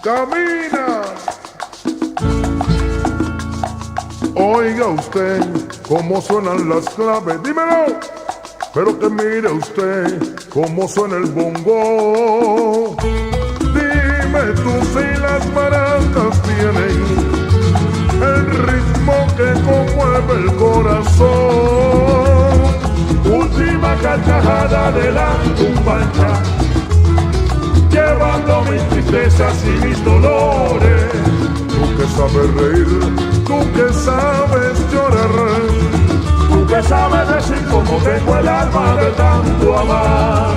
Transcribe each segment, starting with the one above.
camina. Oiga usted cómo suenan las claves, dímelo. Pero que mire usted cómo suena el bongo. Dime tú si las maracas tienen el ritmo que conmueve el corazón. Última carcajada de la cumbancha, llevando mis tristezas y mis dolores. Tú que sabes reír, tú que sabes llorar, tú que sabes decir cómo tengo el alma de tanto amar.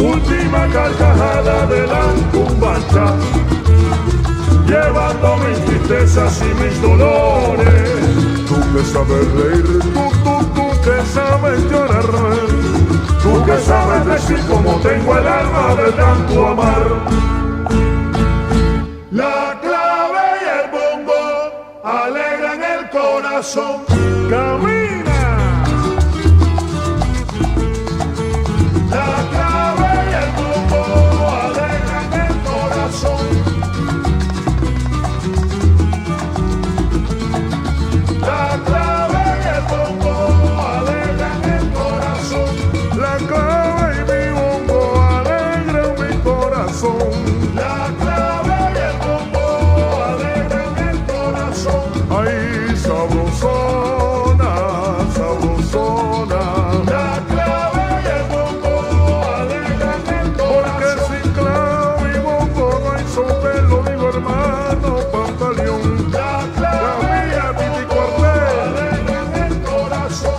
Última carcajada de la cumbancha, llevando mis tristezas y mis dolores. Tú que sabes reír, tú que sabes llorar, tú que sabes decir cómo tengo el alma de tanto amar. La clave y el bongo alegran el corazón. Camina. La clave y el bongo alegran el corazón. La clave y el bongo alegran el corazón. La clave y mi bongo alegran mi corazón. La clave y el bongo alegran el corazón. Ay, sabrosona, sabrosona. La clave y el bongo alegran el corazón. Porque sin clave y bongo no hay son, te lo digo hermano Pantaleón. La clave y el bongo alegran el corazón.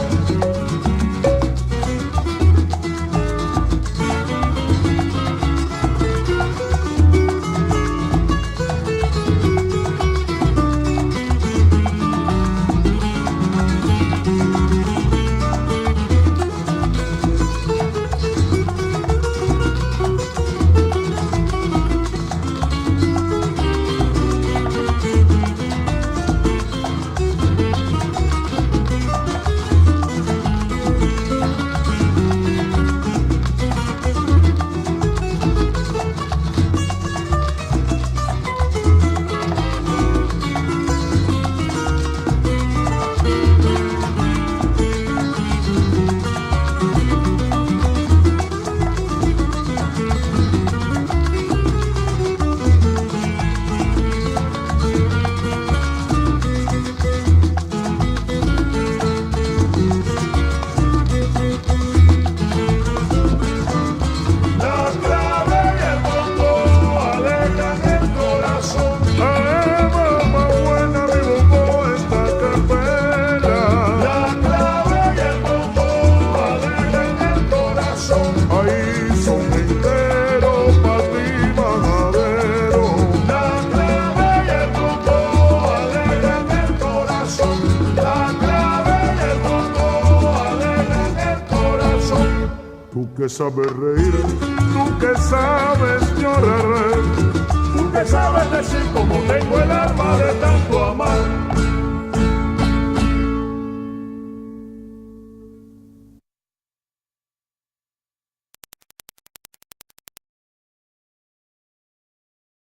Tú que sabes reír, tú que sabes llorar, tú que sabes decir cómo tengo el alma de tan